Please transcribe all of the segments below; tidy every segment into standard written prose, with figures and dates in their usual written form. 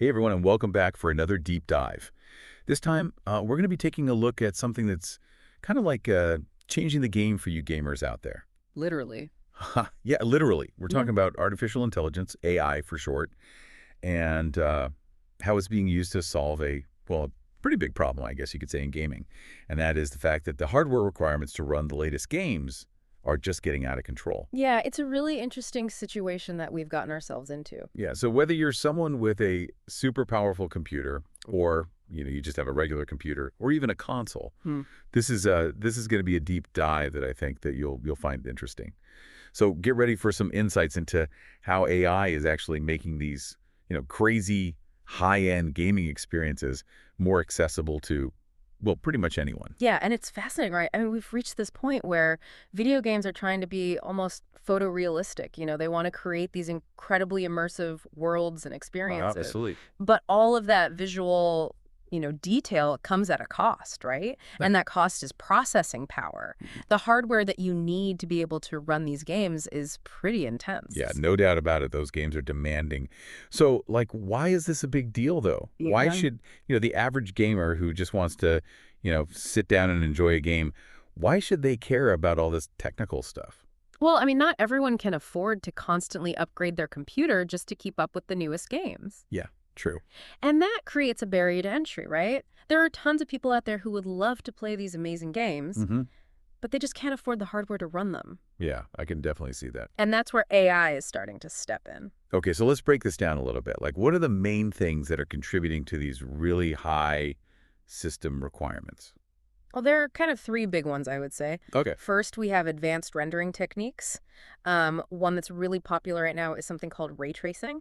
Hey everyone, and welcome back for another deep dive. This time, we're going to be taking a look at something that's kind of like changing the game for you gamers out there. Literally. Yeah, literally. We're Yeah. talking about artificial intelligence, AI for short, and how it's being used to solve a pretty big problem, I guess you could say, in gaming. And that is the fact that the hardware requirements to run the latest games are just getting out of control. Yeah, it's a really interesting situation that we've gotten ourselves into. Yeah, so whether you're someone with a super powerful computer or you just have a regular computer or even a console, Hmm. this is going to be a deep dive that I think that you'll find interesting. So get ready for some insights into how AI is actually making these, crazy high-end gaming experiences more accessible to, well, pretty much anyone. Yeah, and it's fascinating, right? I mean, we've reached this point where video games are trying to be almost photorealistic. They want to create these incredibly immersive worlds and experiences. Absolutely. But all of that visual, detail comes at a cost, right? And that cost is processing power. The hardware that you need to be able to run these games is pretty Yeah, intense. no doubt about it. Those games are demanding. So, why is this a big deal, though? Why Yeah. should, the average gamer who just wants to, sit down and enjoy a game, why should they care about all this technical stuff? Well, I mean, not everyone can afford to constantly upgrade their computer just to keep up with the newest games. Yeah, true. And that creates a barrier to entry, right? There are tons of people out there who would love to play these amazing games, Hmm. but they just can't afford the hardware to run them. Yeah, I can definitely see that. And that's where AI is starting to step in. Okay, so let's break this down a little bit. What are the main things that are contributing to these really high system requirements? Well, there are kind of three big ones, I would say. Okay. First, we have advanced rendering techniques. One that's really popular right now is something called ray tracing.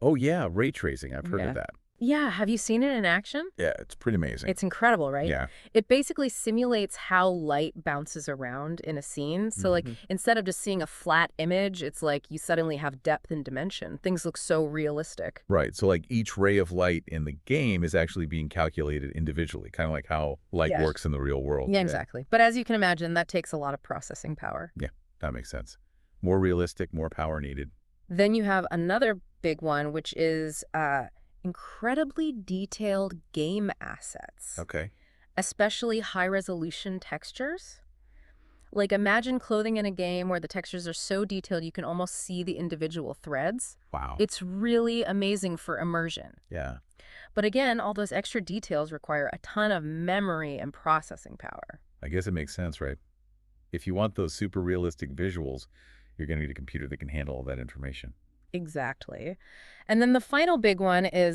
Oh, yeah, ray tracing. I've heard of Yeah. that. Yeah, have you seen it in action? Yeah, it's pretty amazing. It's incredible, right? Yeah. It basically simulates how light bounces around in a scene. So, Mhm. instead of just seeing a flat image, it's like you suddenly have depth and dimension. Things look so realistic. Right. So each ray of light in the game is actually being calculated individually, kind of like how light Yeah. works in the real world. Yeah, exactly. But as you can imagine, that takes a lot of processing power. Yeah, that makes sense. More realistic, more power needed. Then you have another big one, which is incredibly detailed game assets, Okay. especially high-resolution textures. Like, imagine clothing in a game where the textures are so detailed you can almost see the individual threads. Wow. It's really amazing for immersion. Yeah. But again, all those extra details require a ton of memory and processing power. I guess it makes sense, right? If you want those super realistic visuals, you're going to need a computer that can handle all that information. Exactly. And then the final big one is